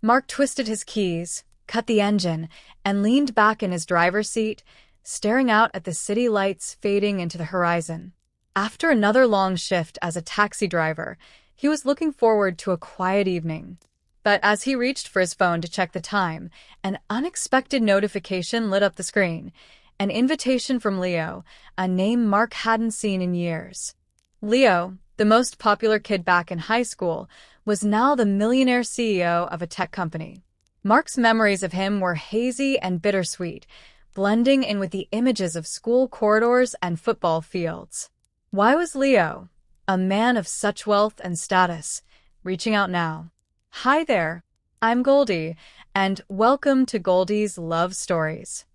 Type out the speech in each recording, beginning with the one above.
Mark twisted his keys, cut the engine, and leaned back in his driver's seat, staring out at the city lights fading into the horizon. After another long shift as a taxi driver, he was looking forward to a quiet evening. But as he reached for his phone to check the time, an unexpected notification lit up the screen. An invitation from Leo, a name Mark hadn't seen in years. Leo, the most popular kid back in high school, was now the millionaire CEO of a tech company. Mark's memories of him were hazy and bittersweet, blending in with the images of school corridors and football fields. Why was Leo, a man of such wealth and status, reaching out now? Hi there, I'm Goldie, and welcome to Goldie's Love Stories.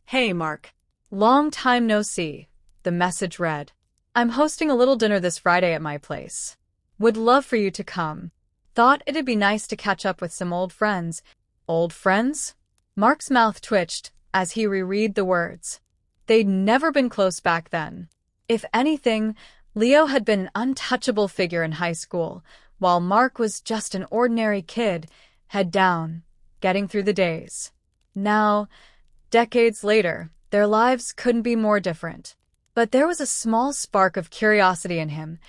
Hey, Mark. Long time no see, the message read. I'm hosting a little dinner this Friday at my place. Would love for you to come. Thought it'd be nice to catch up with some old friends. Old friends? Mark's mouth twitched as he reread the words. They'd never been close back then. If anything, Leo had been an untouchable figure in high school, while Mark was just an ordinary kid, head down, getting through the days. Now, decades later, their lives couldn't be more different. But there was a small spark of curiosity in him,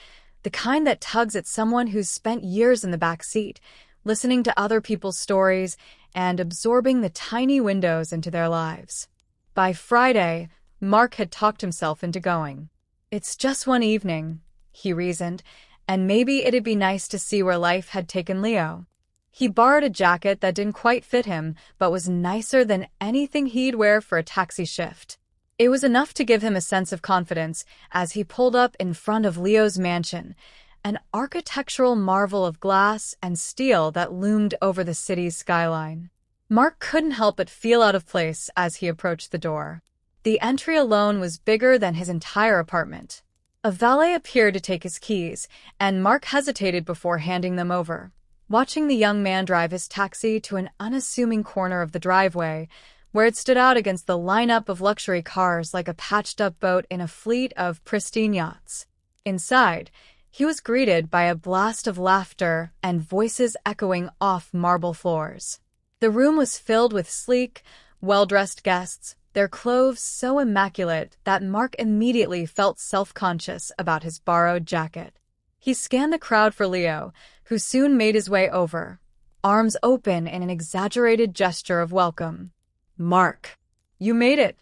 the kind that tugs at someone who's spent years in the back seat, listening to other people's stories and absorbing the tiny windows into their lives. By Friday, Mark had talked himself into going. It's just one evening, he reasoned, and maybe it'd be nice to see where life had taken Leo. He borrowed a jacket that didn't quite fit him, but was nicer than anything he'd wear for a taxi shift. It was enough to give him a sense of confidence as he pulled up in front of Leo's mansion, an architectural marvel of glass and steel that loomed over the city's skyline. Mark couldn't help but feel out of place as he approached the door. The entry alone was bigger than his entire apartment. A valet appeared to take his keys, and Mark hesitated before handing them over, watching the young man drive his taxi to an unassuming corner of the driveway, where it stood out against the lineup of luxury cars like a patched-up boat in a fleet of pristine yachts. Inside, he was greeted by a blast of laughter and voices echoing off marble floors. The room was filled with sleek, well-dressed guests, their clothes so immaculate that Mark immediately felt self-conscious about his borrowed jacket. He scanned the crowd for Leo, who soon made his way over, arms open in an exaggerated gesture of welcome. Mark, you made it,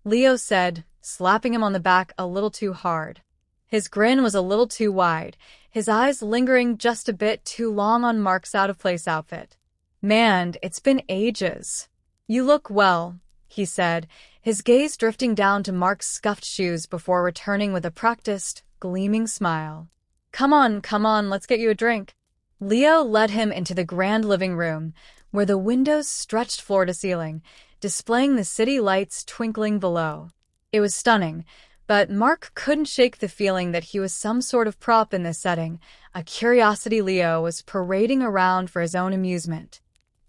Leo said, slapping him on the back a little too hard. His grin was a little too wide, his eyes lingering just a bit too long on Mark's out-of-place outfit. Man, it's been ages. You look well, he said, his gaze drifting down to Mark's scuffed shoes before returning with a practiced, gleaming smile. Come on, let's get you a drink. Leo led him into the grand living room, where the windows stretched floor to ceiling, displaying the city lights twinkling below. It was stunning, but Mark couldn't shake the feeling that he was some sort of prop in this setting, a curiosity Leo was parading around for his own amusement.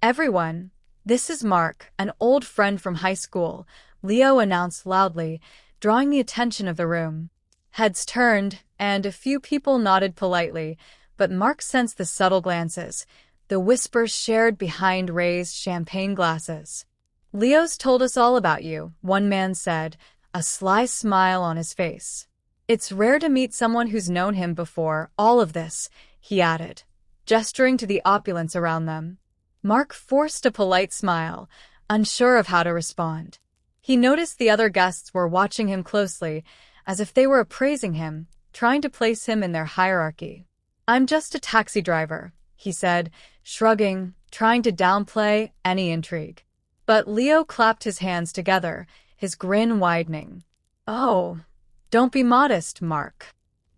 Everyone, this is Mark, an old friend from high school, Leo announced loudly, drawing the attention of the room. Heads turned, and a few people nodded politely, but Mark sensed the subtle glances, the whispers shared behind raised champagne glasses. Leo's told us all about you, one man said, a sly smile on his face. It's rare to meet someone who's known him before all of this, he added, gesturing to the opulence around them. Mark forced a polite smile, unsure of how to respond. He noticed the other guests were watching him closely, as if they were appraising him, trying to place him in their hierarchy. I'm just a taxi driver, he said, shrugging, trying to downplay any intrigue. But Leo clapped his hands together, his grin widening. Oh, don't be modest, Mark.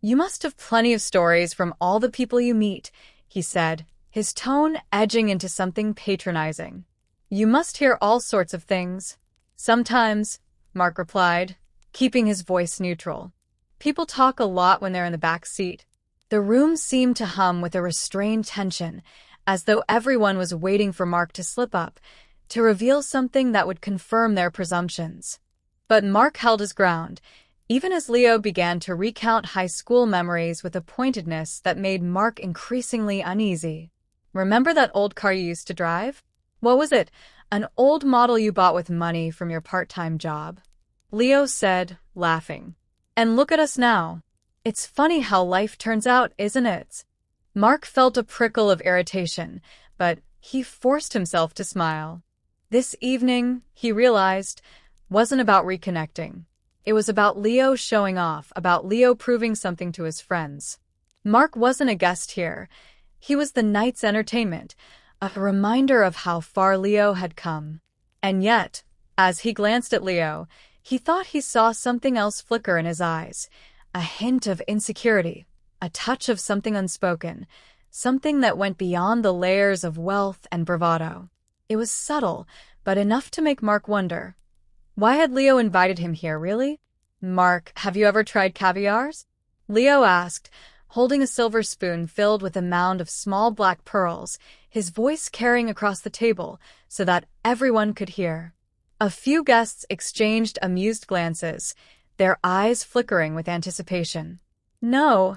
You must have plenty of stories from all the people you meet, he said, his tone edging into something patronizing. You must hear all sorts of things. Sometimes, Mark replied, keeping his voice neutral. People talk a lot when they're in the back seat. The room seemed to hum with a restrained tension, as though everyone was waiting for Mark to slip up, to reveal something that would confirm their presumptions. But Mark held his ground, even as Leo began to recount high school memories with a pointedness that made Mark increasingly uneasy. Remember that old car you used to drive? What was it? An old model you bought with money from your part-time job. Leo said, laughing. And look at us now. It's funny how life turns out, isn't it? Mark felt a prickle of irritation, but he forced himself to smile. This evening, he realized, wasn't about reconnecting. It was about Leo showing off, about Leo proving something to his friends. Mark wasn't a guest here. He was the night's entertainment, a reminder of how far Leo had come. And yet, as he glanced at Leo, he thought he saw something else flicker in his eyes, a hint of insecurity, a touch of something unspoken, something that went beyond the layers of wealth and bravado. It was subtle, but enough to make Mark wonder. Why had Leo invited him here, really? Mark, have you ever tried caviars? Leo asked, holding a silver spoon filled with a mound of small black pearls, his voice carrying across the table so that everyone could hear. A few guests exchanged amused glances, their eyes flickering with anticipation. No,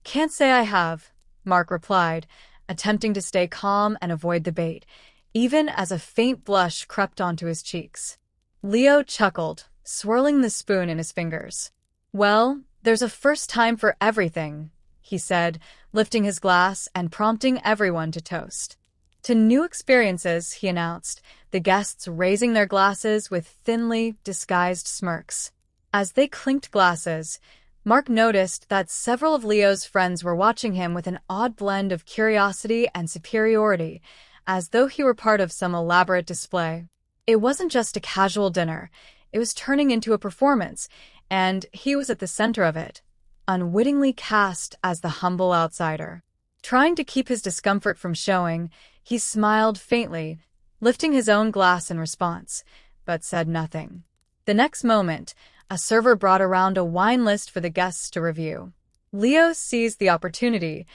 can't say I have, Mark replied, attempting to stay calm and avoid the bait, even as a faint blush crept onto his cheeks. Leo chuckled, swirling the spoon in his fingers. Well, there's a first time for everything, he said, lifting his glass and prompting everyone to toast. To new experiences, he announced, the guests raising their glasses with thinly disguised smirks. As they clinked glasses, Mark noticed that several of Leo's friends were watching him with an odd blend of curiosity and superiority, as though he were part of some elaborate display. It wasn't just a casual dinner, it was turning into a performance, and he was at the center of it, unwittingly cast as the humble outsider. Trying to keep his discomfort from showing, he smiled faintly, lifting his own glass in response, but said nothing. The next moment, a server brought around a wine list for the guests to review. Leo seized the opportunity,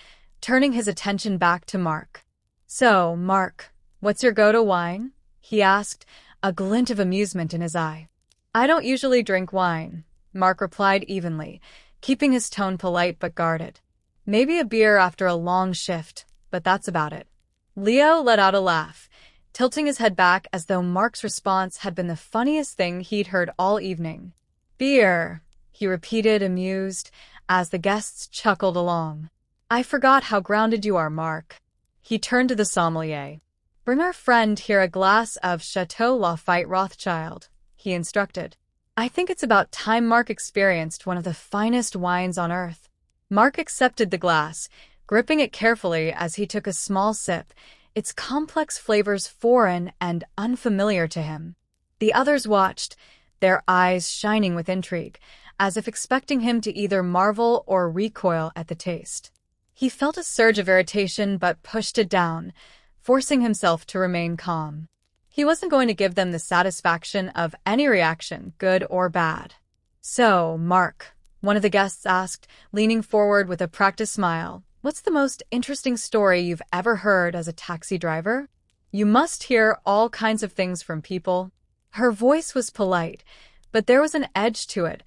turning his attention back to Mark. So, Mark, what's your go-to wine? He asked, a glint of amusement in his eye. I don't usually drink wine, Mark replied evenly, keeping his tone polite but guarded. Maybe a beer after a long shift, but that's about it. Leo let out a laugh, tilting his head back as though Mark's response had been the funniest thing he'd heard all evening. Beer, he repeated, amused, as the guests chuckled along. I forgot how grounded you are, Mark. He turned to the sommelier. Bring our friend here a glass of Chateau Lafite Rothschild, he instructed. I think it's about time Mark experienced one of the finest wines on earth. Mark accepted the glass, gripping it carefully as he took a small sip, its complex flavors foreign and unfamiliar to him. The others watched, their eyes shining with intrigue, as if expecting him to either marvel or recoil at the taste. He felt a surge of irritation but pushed it down, forcing himself to remain calm. He wasn't going to give them the satisfaction of any reaction, good or bad. So, Mark, one of the guests asked, leaning forward with a practiced smile, what's the most interesting story you've ever heard as a taxi driver? You must hear all kinds of things from people. Her voice was polite, but there was an edge to it,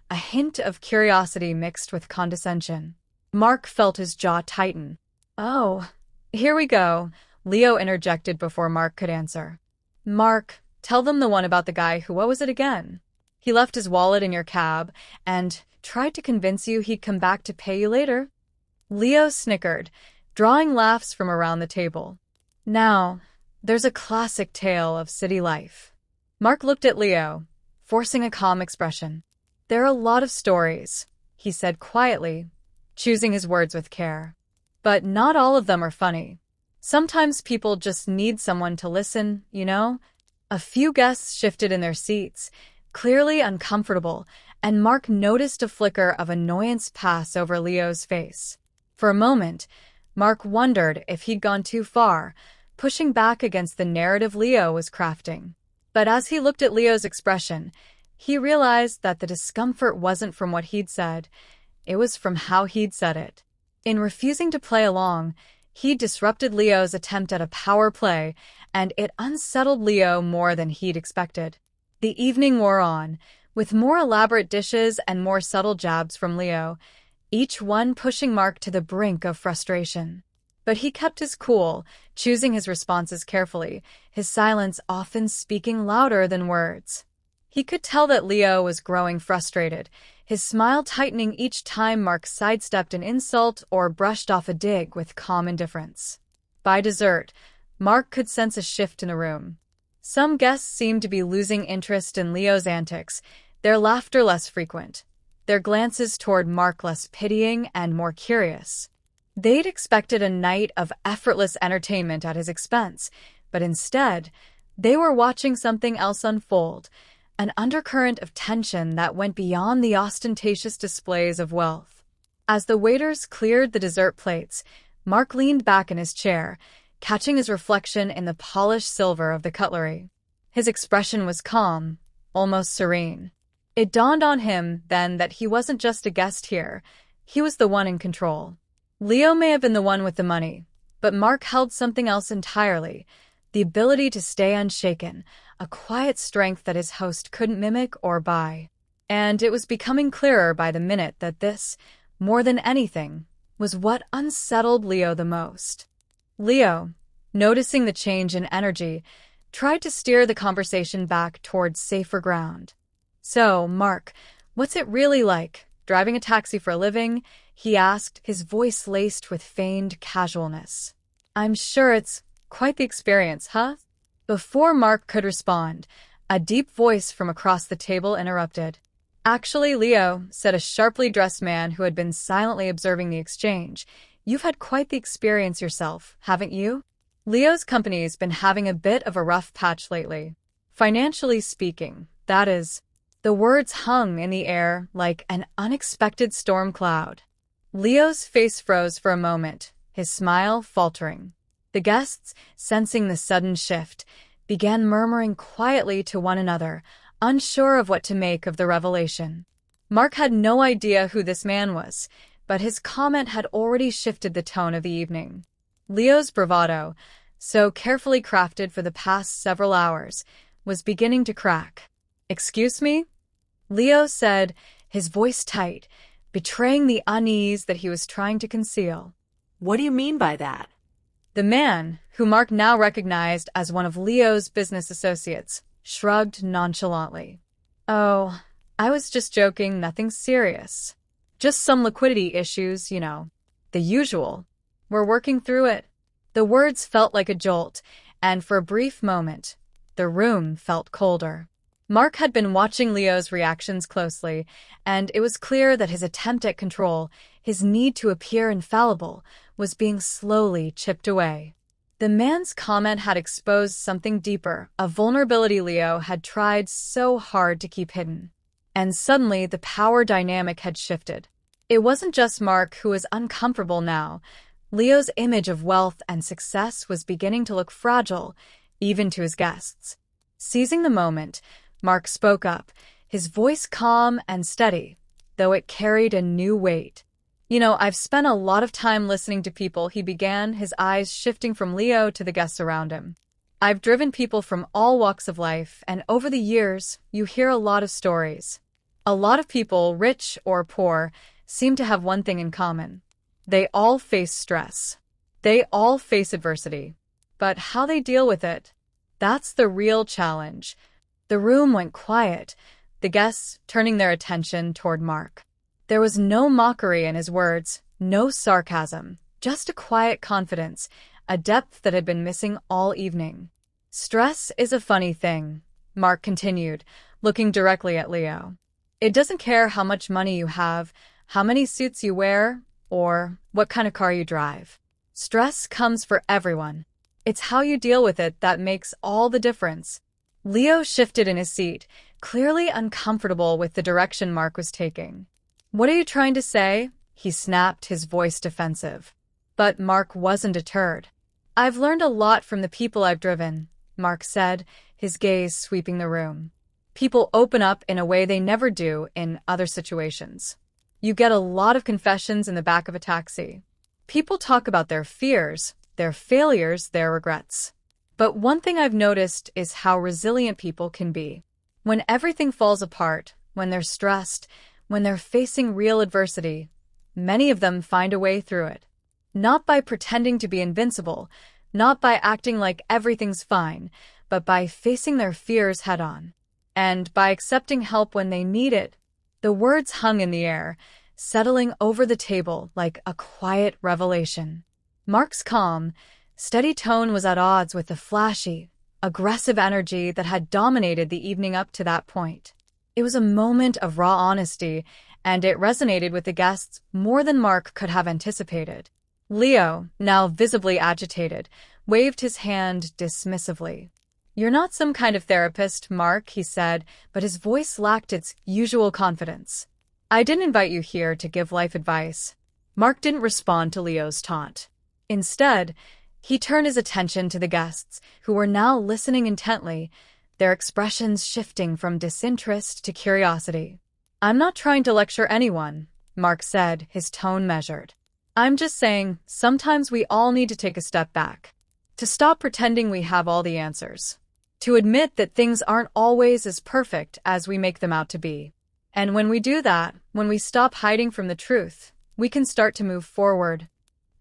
a hint of curiosity mixed with condescension. Mark felt his jaw tighten. Oh, here we go, Leo interjected before Mark could answer. Mark, tell them the one about the guy who, what was it again? He left his wallet in your cab and tried to convince you he'd come back to pay you later. Leo snickered, drawing laughs from around the table. Now, there's a classic tale of city life. Mark looked at Leo, forcing a calm expression. There are a lot of stories, he said quietly, choosing his words with care. But not all of them are funny. Sometimes people just need someone to listen, you know? A few guests shifted in their seats, clearly uncomfortable, and Mark noticed a flicker of annoyance pass over Leo's face. For a moment, Mark wondered if he'd gone too far, pushing back against the narrative Leo was crafting. But as he looked at Leo's expression, he realized that the discomfort wasn't from what he'd said, it was from how he'd said it. In refusing to play along, he disrupted Leo's attempt at a power play, and it unsettled Leo more than he'd expected. The evening wore on, with more elaborate dishes and more subtle jabs from Leo, each one pushing Mark to the brink of frustration. But he kept his cool, choosing his responses carefully, his silence often speaking louder than words. He could tell that Leo was growing frustrated, his smile tightening each time Mark sidestepped an insult or brushed off a dig with calm indifference. By dessert, Mark could sense a shift in the room. Some guests seemed to be losing interest in Leo's antics, their laughter less frequent, their glances toward Mark less pitying and more curious. They'd expected a night of effortless entertainment at his expense, but instead, they were watching something else unfold, an undercurrent of tension that went beyond the ostentatious displays of wealth. As the waiters cleared the dessert plates, Mark leaned back in his chair, catching his reflection in the polished silver of the cutlery. His expression was calm, almost serene. It dawned on him then that he wasn't just a guest here, he was the one in control. Leo may have been the one with the money, but Mark held something else entirely, the ability to stay unshaken, a quiet strength that his host couldn't mimic or buy. And it was becoming clearer by the minute that this, more than anything, was what unsettled Leo the most. Leo, noticing the change in energy, tried to steer the conversation back towards safer ground. "So, Mark, what's it really like, driving a taxi for a living?" he asked, his voice laced with feigned casualness. "I'm sure it's quite the experience, huh?" Before Mark could respond, a deep voice from across the table interrupted. "Actually, Leo," said a sharply dressed man who had been silently observing the exchange, "you've had quite the experience yourself, haven't you?" Leo's company's been having a bit of a rough patch lately. Financially speaking, that is. The words hung in the air like an unexpected storm cloud. Leo's face froze for a moment, his smile faltering. The guests, sensing the sudden shift, began murmuring quietly to one another, unsure of what to make of the revelation. Mark had no idea who this man was, but his comment had already shifted the tone of the evening. Leo's bravado, so carefully crafted for the past several hours, was beginning to crack. "Excuse me?" Leo said, his voice tight, betraying the unease that he was trying to conceal. "What do you mean by that?" The man, who Mark now recognized as one of Leo's business associates, shrugged nonchalantly. "Oh, I was just joking, nothing serious. Just some liquidity issues, you know. The usual. We're working through it." The words felt like a jolt, and for a brief moment, the room felt colder. Mark had been watching Leo's reactions closely, and it was clear that his attempt at control, his need to appear infallible, was being slowly chipped away. The man's comment had exposed something deeper, a vulnerability Leo had tried so hard to keep hidden. And suddenly the power dynamic had shifted. It wasn't just Mark who was uncomfortable now. Leo's image of wealth and success was beginning to look fragile, even to his guests. Seizing the moment, Mark spoke up, his voice calm and steady, though it carried a new weight. "You know, I've spent a lot of time listening to people," he began, his eyes shifting from Leo to the guests around him. "I've driven people from all walks of life, and over the years, you hear a lot of stories. A lot of people, rich or poor, seem to have one thing in common. They all face stress. They all face adversity. But how they deal with it, that's the real challenge." The room went quiet, the guests turning their attention toward Mark. There was no mockery in his words, no sarcasm, just a quiet confidence, a depth that had been missing all evening. "Stress is a funny thing," Mark continued, looking directly at Leo. "It doesn't care how much money you have, how many suits you wear, or what kind of car you drive. Stress comes for everyone. It's how you deal with it that makes all the difference." Leo shifted in his seat, clearly uncomfortable with the direction Mark was taking. "What are you trying to say?" he snapped, his voice defensive. But Mark wasn't deterred. "I've learned a lot from the people I've driven," Mark said, his gaze sweeping the room. "People open up in a way they never do in other situations. You get a lot of confessions in the back of a taxi. People talk about their fears, their failures, their regrets. But one thing I've noticed is how resilient people can be. When everything falls apart, when they're stressed, when they're facing real adversity, many of them find a way through it. Not by pretending to be invincible, not by acting like everything's fine, but by facing their fears head-on. And by accepting help when they need it. The words hung in the air, settling over the table like a quiet revelation. Mark's calm, steady tone was at odds with the flashy, aggressive energy that had dominated the evening up to that point. It was a moment of raw honesty, and it resonated with the guests more than Mark could have anticipated. Leo, now visibly agitated, waved his hand dismissively. "You're not some kind of therapist, Mark," he said, but his voice lacked its usual confidence. "I didn't invite you here to give life advice." Mark didn't respond to Leo's taunt. Instead, he turned his attention to the guests, who were now listening intently, their expressions shifting from disinterest to curiosity. "I'm not trying to lecture anyone," Mark said, his tone measured. "I'm just saying, sometimes we all need to take a step back. To stop pretending we have all the answers. To admit that things aren't always as perfect as we make them out to be. And when we do that, when we stop hiding from the truth, we can start to move forward."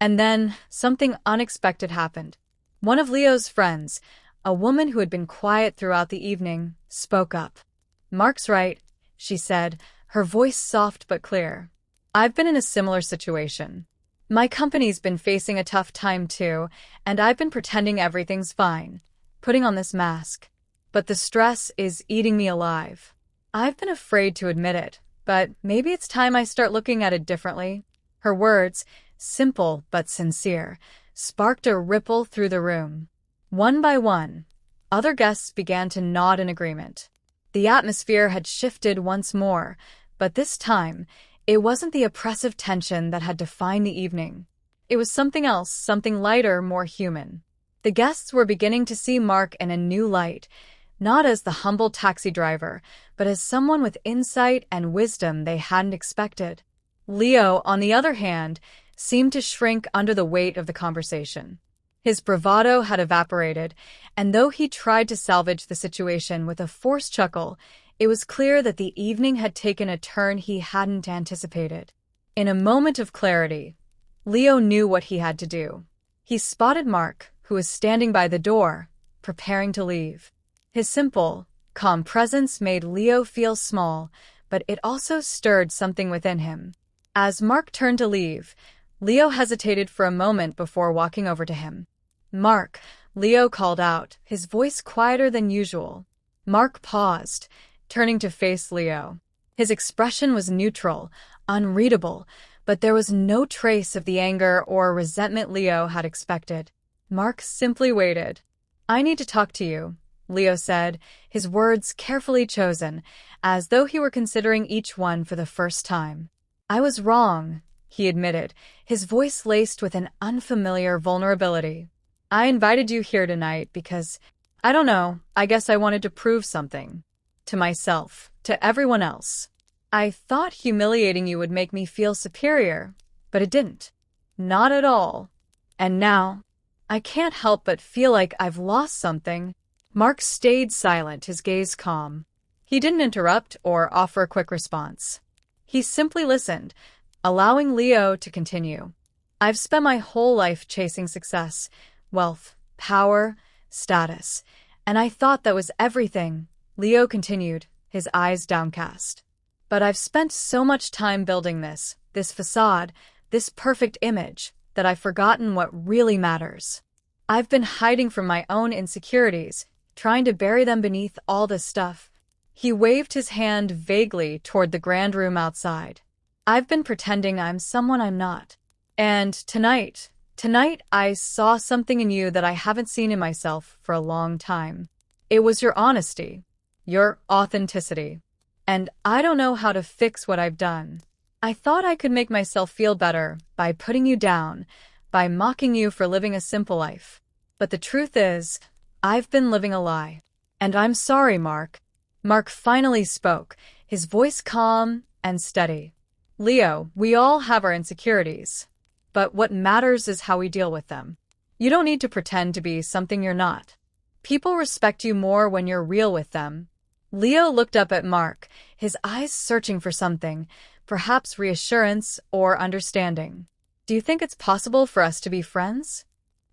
And then, something unexpected happened. One of Leo's friends, a woman who had been quiet throughout the evening, spoke up. "Mark's right," she said, her voice soft but clear. "I've been in a similar situation. My company's been facing a tough time too, and I've been pretending everything's fine, putting on this mask. But the stress is eating me alive. I've been afraid to admit it, but maybe it's time I start looking at it differently." Her words, simple but sincere, sparked a ripple through the room. One by one, other guests began to nod in agreement. The atmosphere had shifted once more, but this time, it wasn't the oppressive tension that had defined the evening. It was something else, something lighter, more human. The guests were beginning to see Mark in a new light, not as the humble taxi driver, but as someone with insight and wisdom they hadn't expected. Leo, on the other hand, seemed to shrink under the weight of the conversation. His bravado had evaporated, and though he tried to salvage the situation with a forced chuckle, it was clear that the evening had taken a turn he hadn't anticipated. In a moment of clarity, Leo knew what he had to do. He spotted Mark, who was standing by the door, preparing to leave. His simple, calm presence made Leo feel small, but it also stirred something within him. As Mark turned to leave, Leo hesitated for a moment before walking over to him. "Mark," Leo called out, his voice quieter than usual. Mark paused, turning to face Leo. His expression was neutral, unreadable, but there was no trace of the anger or resentment Leo had expected. Mark simply waited. "I need to talk to you," Leo said, his words carefully chosen, as though he were considering each one for the first time. "I was wrong," he admitted, his voice laced with an unfamiliar vulnerability. "I invited you here tonight because, I don't know, I guess I wanted to prove something. To myself, to everyone else. I thought humiliating you would make me feel superior, but it didn't. Not at all. And now, I can't help but feel like I've lost something." Mark stayed silent, his gaze calm. He didn't interrupt or offer a quick response. He simply listened, allowing Leo to continue. "I've spent my whole life chasing success, wealth, power, status, and I thought that was everything," Leo continued, his eyes downcast. "But I've spent so much time building this facade, this perfect image, that I've forgotten what really matters. I've been hiding from my own insecurities, trying to bury them beneath all this stuff." He waved his hand vaguely toward the grand room outside. "I've been pretending I'm someone I'm not. And tonight I saw something in you that I haven't seen in myself for a long time. It was your honesty, your authenticity. And I don't know how to fix what I've done. I thought I could make myself feel better by putting you down, by mocking you for living a simple life. But the truth is, I've been living a lie. And I'm sorry, Mark." Mark finally spoke, his voice calm and steady. "Leo, we all have our insecurities. But what matters is how we deal with them. You don't need to pretend to be something you're not. People respect you more when you're real with them." Leo looked up at Mark, his eyes searching for something, perhaps reassurance or understanding. Do you think it's possible for us to be friends?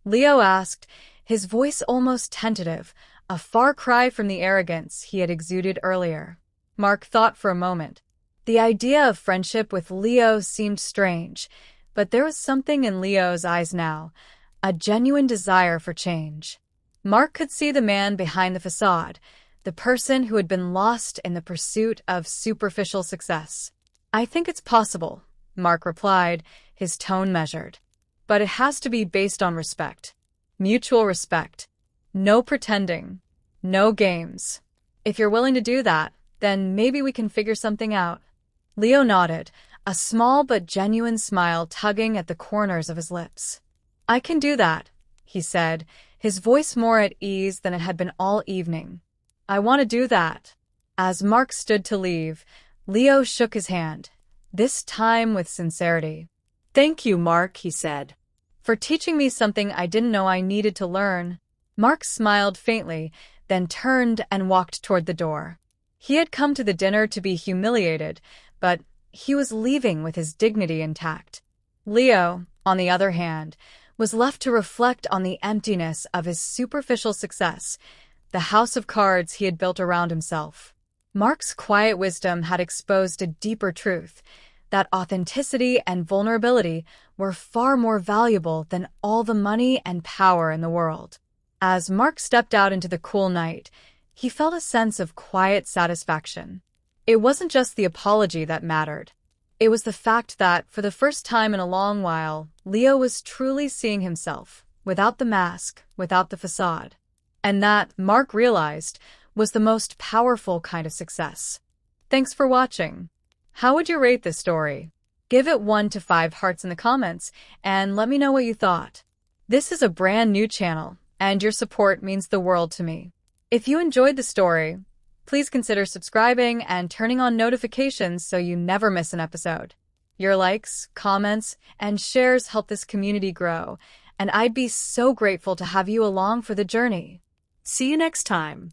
Leo asked, his voice almost tentative, a far cry from the arrogance he had exuded earlier. Mark thought for a moment. The idea of friendship with Leo seemed strange, but there was something in Leo's eyes now, a genuine desire for change. Mark could see the man behind the facade, the person who had been lost in the pursuit of superficial success. I think it's possible, Mark replied, his tone measured. But it has to be based on respect. Mutual respect. No pretending. No games. If you're willing to do that, then maybe we can figure something out. Leo nodded, a small but genuine smile tugging at the corners of his lips. I can do that, he said, his voice more at ease than it had been all evening. I want to do that. As Mark stood to leave, Leo shook his hand, this time with sincerity. Thank you, Mark, he said. For teaching me something I didn't know I needed to learn. Mark smiled faintly, then turned and walked toward the door. He had come to the dinner to be humiliated, but he was leaving with his dignity intact. Leo, on the other hand, was left to reflect on the emptiness of his superficial success, the house of cards he had built around himself. Mark's quiet wisdom had exposed a deeper truth, that authenticity and vulnerability were far more valuable than all the money and power in the world. As Mark stepped out into the cool night, he felt a sense of quiet satisfaction. It wasn't just the apology that mattered. It was the fact that, for the first time in a long while, Leo was truly seeing himself, without the mask, without the facade. And that, Mark realized, was the most powerful kind of success. Thanks for watching. How would you rate this story? Give it 1 to 5 hearts in the comments, and let me know what you thought. This is a brand new channel, and your support means the world to me. If you enjoyed the story, please consider subscribing and turning on notifications so you never miss an episode. Your likes, comments, and shares help this community grow, and I'd be so grateful to have you along for the journey. See you next time.